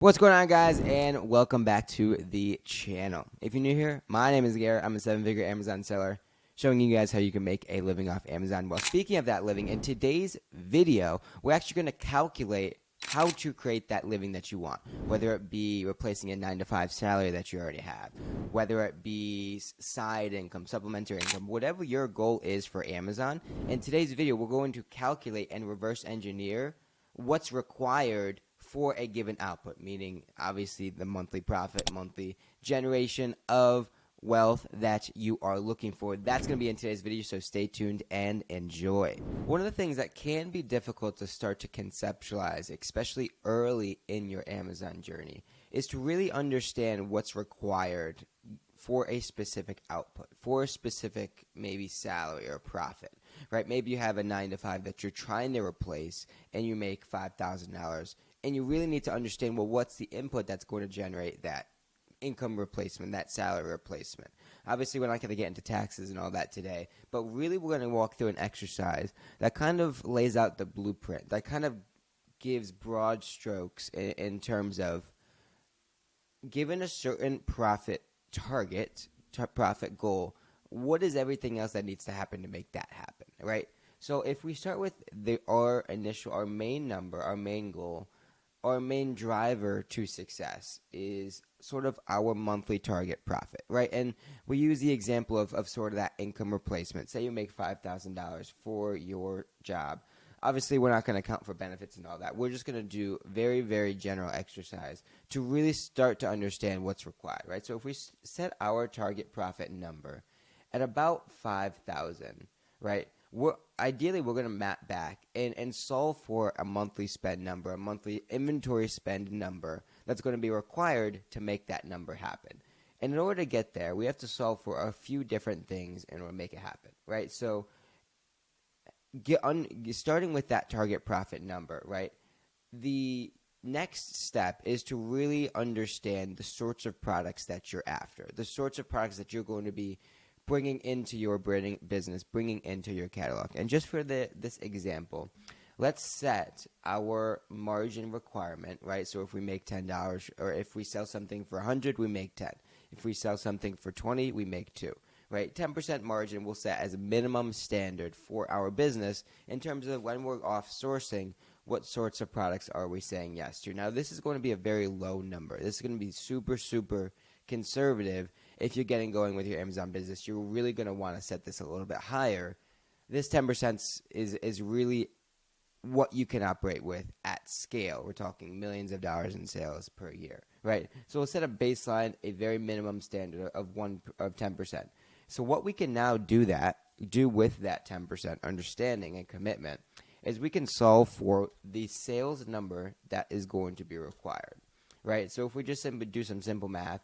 What's going on, guys, and welcome back to the channel. If you're new here, my name is Garrett. I'm a 7-figure Amazon seller, showing you guys how you can make a living off Amazon. Well, speaking of that living, in today's video, we're actually going to calculate how to create that living that you want, whether it be replacing a 9-to-5 salary that you already have, whether it be side income, supplementary income, whatever your goal is for Amazon. In today's video, we're going to calculate and reverse engineer what's required for a given output, meaning obviously the monthly profit, monthly generation of wealth that you are looking for. That's going to be in today's video, so stay tuned and enjoy. One of the things that can be difficult to start to conceptualize, especially early in your Amazon journey, is to really understand what's required for a specific output, for a specific maybe salary or profit, right? Maybe you have a 9-to-5 that you're trying to replace and you make $5,000, and you really need to understand, well, what's the input that's going to generate that income replacement, that salary replacement. Obviously, we're not going to get into taxes and all that today, but really we're going to walk through an exercise that kind of lays out the blueprint, that kind of gives broad strokes in terms of given a certain profit target, profit goal, what is everything else that needs to happen to make that happen, right? So if we start with our main number, our main goal, our main driver to success is sort of our monthly target profit, right? And we use the example of sort of that income replacement. Say you make $5,000 for your job. Obviously, we're not going to account for benefits and all that. We're just going to do very, very general exercise to really start to understand what's required, right? So if we set our target profit number at about 5,000, right? Ideally, we're going to map back and solve for a monthly spend number, a monthly inventory spend number that's going to be required to make that number happen. And in order to get there, we have to solve for a few different things in order to make it happen, right? So starting with that target profit number, right? The next step is to really understand the sorts of products that you're after, the sorts of products that you're going to be bringing into your branding business, bringing into your catalog. And just for this example, let's set our margin requirement, right? So if we make $10, or if we sell something for 100, we make 10. If we sell something for 20, we make 2, right? 10% margin we'll set as a minimum standard for our business in terms of when we're off sourcing, what sorts of products are we saying yes to? Now, this is going to be a very low number. This is going to be super, super conservative. If you're getting going with your Amazon business, you're really going to want to set this a little bit higher. This 10% is really what you can operate with at scale. We're talking millions of dollars in sales per year, right? So we'll set a baseline, a very minimum standard of 10%. So what we can now do with that 10% understanding and commitment is we can solve for the sales number that is going to be required, right? So if we just do some simple math,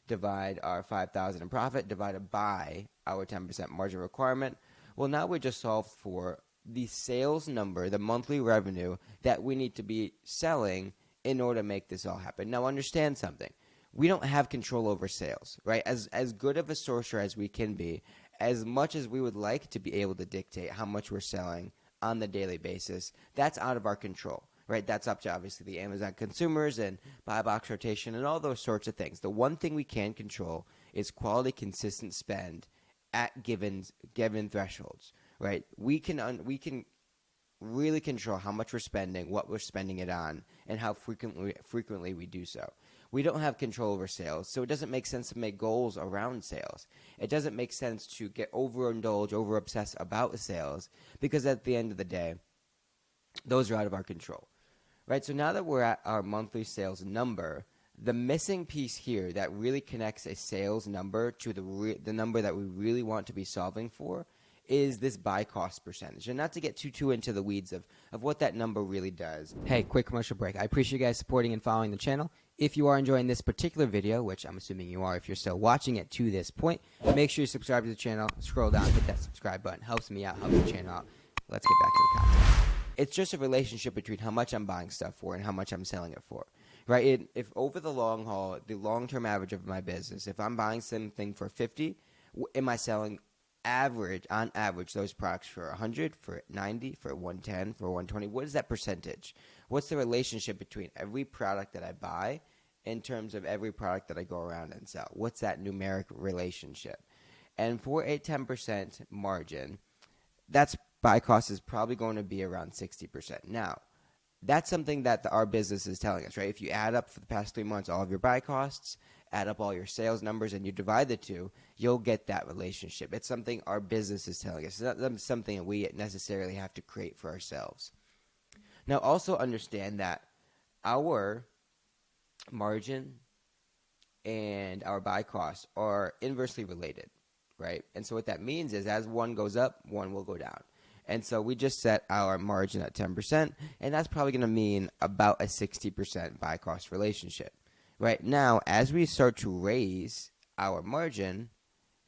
divide our 5,000 in profit divided by our 10% margin requirement, well, now we just solved for the sales number, the monthly revenue that we need to be selling in order to make this all happen. Now, understand something. We don't have control over sales, right? As good of a sourcer as we can be, as much as we would like to be able to dictate how much we're selling on the daily basis, that's out of our control. Right, that's up to obviously the Amazon consumers and buy box rotation and all those sorts of things. The one thing we can control is quality, consistent spend at given thresholds. Right, we can really control how much we're spending, what we're spending it on, and how frequently we do so. We don't have control over sales, so it doesn't make sense to make goals around sales. It doesn't make sense to get overindulge, over-obsess about sales, because at the end of the day, those are out of our control. Right, so now that we're at our monthly sales number, the missing piece here that really connects a sales number to the number that we really want to be solving for is this buy cost percentage. And not to get too into the weeds of what that number really does. Hey, quick commercial break. I appreciate you guys supporting and following the channel. If you are enjoying this particular video, which I'm assuming you are if you're still watching it to this point, make sure you subscribe to the channel, scroll down, hit that subscribe button. Helps me out, helps the channel out. Let's get back to the content. It's just a relationship between how much I'm buying stuff for and how much I'm selling it for, right? If over the long haul, the long-term average of my business, if I'm buying something for 50, am I selling on average those products for 100, for 90, for 110, for 120? What is that percentage? What's the relationship between every product that I buy in terms of every product that I go around and sell? What's that numeric relationship? And for a 10% margin, that's buy cost is probably going to be around 60%. Now, that's something that our business is telling us, right? If you add up for the past 3 months all of your buy costs, add up all your sales numbers, and you divide the two, you'll get that relationship. It's something our business is telling us. It's not something that we necessarily have to create for ourselves. Now, also understand that our margin and our buy costs are inversely related, right? And so what that means is as one goes up, one will go down. And so we just set our margin at 10%, and that's probably going to mean about a 60% buy cost relationship. Right now, as we start to raise our margin,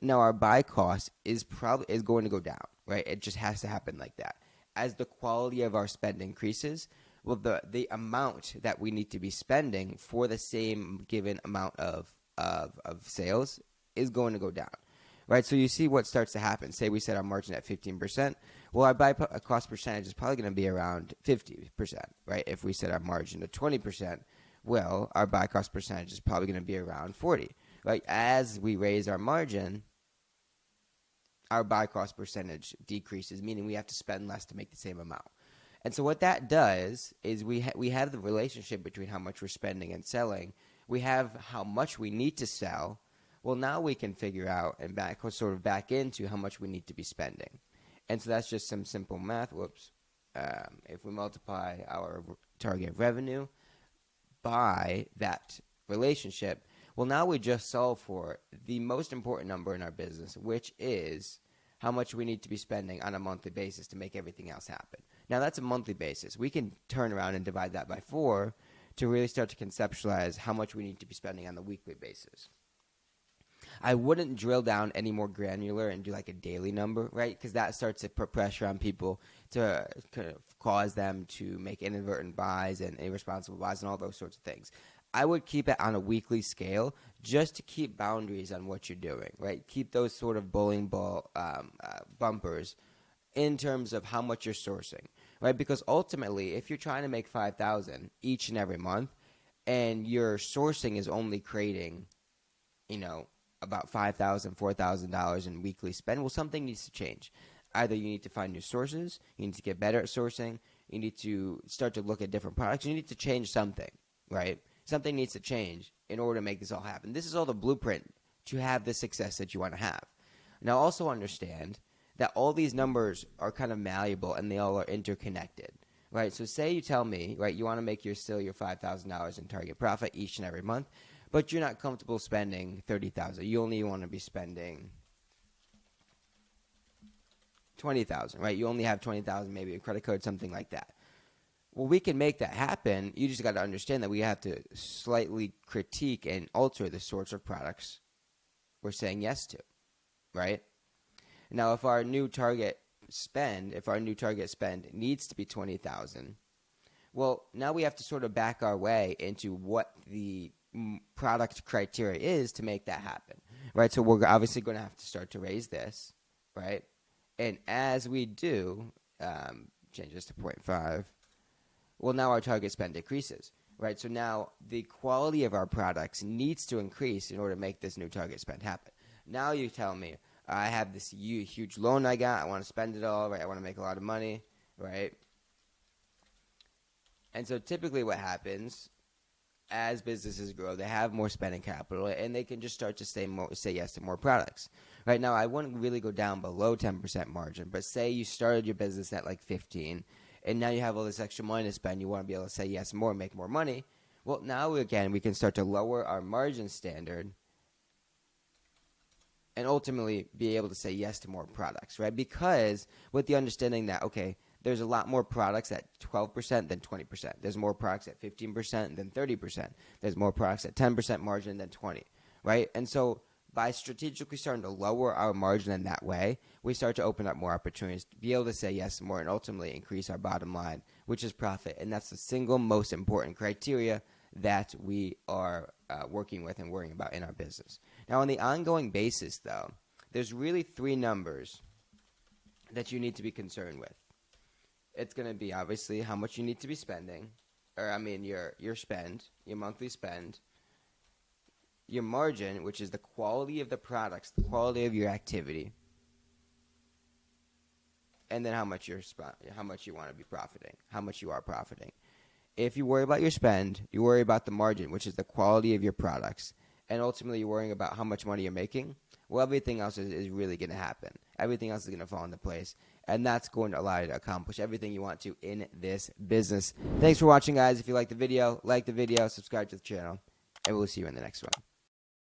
now our buy cost is going to go down, right? It just has to happen like that. As the quality of our spend increases, well, the amount that we need to be spending for the same given amount of sales is going to go down. Right, so you see what starts to happen. Say we set our margin at 15%. Well, our buy cost percentage is probably going to be around 50%, right? If we set our margin to 20%, well, our buy cost percentage is probably going to be around 40%. Right, as we raise our margin, our buy cost percentage decreases, meaning we have to spend less to make the same amount. And so what that does is we have the relationship between how much we're spending and selling. We have how much we need to sell. Well, now we can figure out and back into how much we need to be spending. And so that's just some simple math. If we multiply our target revenue by that relationship, well, now we just solve for the most important number in our business, which is how much we need to be spending on a monthly basis to make everything else happen. Now, that's a monthly basis. We can turn around and divide that by 4 to really start to conceptualize how much we need to be spending on the weekly basis. I wouldn't drill down any more granular and do like a daily number, right? Because that starts to put pressure on people to kind of cause them to make inadvertent buys and irresponsible buys and all those sorts of things. I would keep it on a weekly scale just to keep boundaries on what you're doing, right? Keep those sort of bowling ball bumpers in terms of how much you're sourcing, right? Because ultimately, if you're trying to make $5,000 each and every month and your sourcing is only creating, about $5,000, $4,000 in weekly spend, well, something needs to change. Either you need to find new sources, you need to get better at sourcing, you need to start to look at different products, you need to change something, right? Something needs to change in order to make this all happen. This is all the blueprint to have the success that you want to have. Now, also understand that all these numbers are kind of malleable and they all are interconnected, right? So say you tell me, right, you want to make still your $5,000 in target profit each and every month, but you're not comfortable spending $30,000. You only want to be spending $20,000, right? You only have $20,000, maybe a credit card, something like that. Well, we can make that happen. You just got to understand that we have to slightly critique and alter the sorts of products we're saying yes to, right? Now, if our new target spend needs to be $20,000, well, now we have to sort of back our way into what the product criteria is to make that happen, right? So we're obviously going to have to start to raise this, right? And as we do, change this to 0.5, well, now our target spend decreases, right? So now the quality of our products needs to increase in order to make this new target spend happen. Now you tell me, I have this huge loan I got, I want to spend it all, right? I want to make a lot of money, right? And so typically what happens as businesses grow, they have more spending capital, and they can just start to say yes to more products. Right now, I wouldn't really go down below 10% margin, but say you started your business at like 15, and now you have all this extra money to spend. You want to be able to say yes more, make more money. Well, now again, we can start to lower our margin standard and ultimately be able to say yes to more products, right? Because with the understanding that, okay, there's a lot more products at 12% than 20%. There's more products at 15% than 30%. There's more products at 10% margin than 20%, right? And so by strategically starting to lower our margin in that way, we start to open up more opportunities to be able to say yes more and ultimately increase our bottom line, which is profit. And that's the single most important criteria that we are working with and worrying about in our business. Now, on the ongoing basis, though, there's really 3 numbers that you need to be concerned with. It's going to be obviously how much you need to be spending. or I mean your spend, your monthly spend, your margin, which is the quality of the products, the quality of your activity, and then how much you want to be profiting, how much you are profiting. If you worry about your spend, you worry about the margin, which is the quality of your products, and ultimately you're worrying about how much money you're making, well, everything else is really going to happen. Everything else is going to fall into place, and that's going to allow you to accomplish everything you want to in this business. Thanks for watching, guys. If you like the video, subscribe to the channel, and we'll see you in the next one.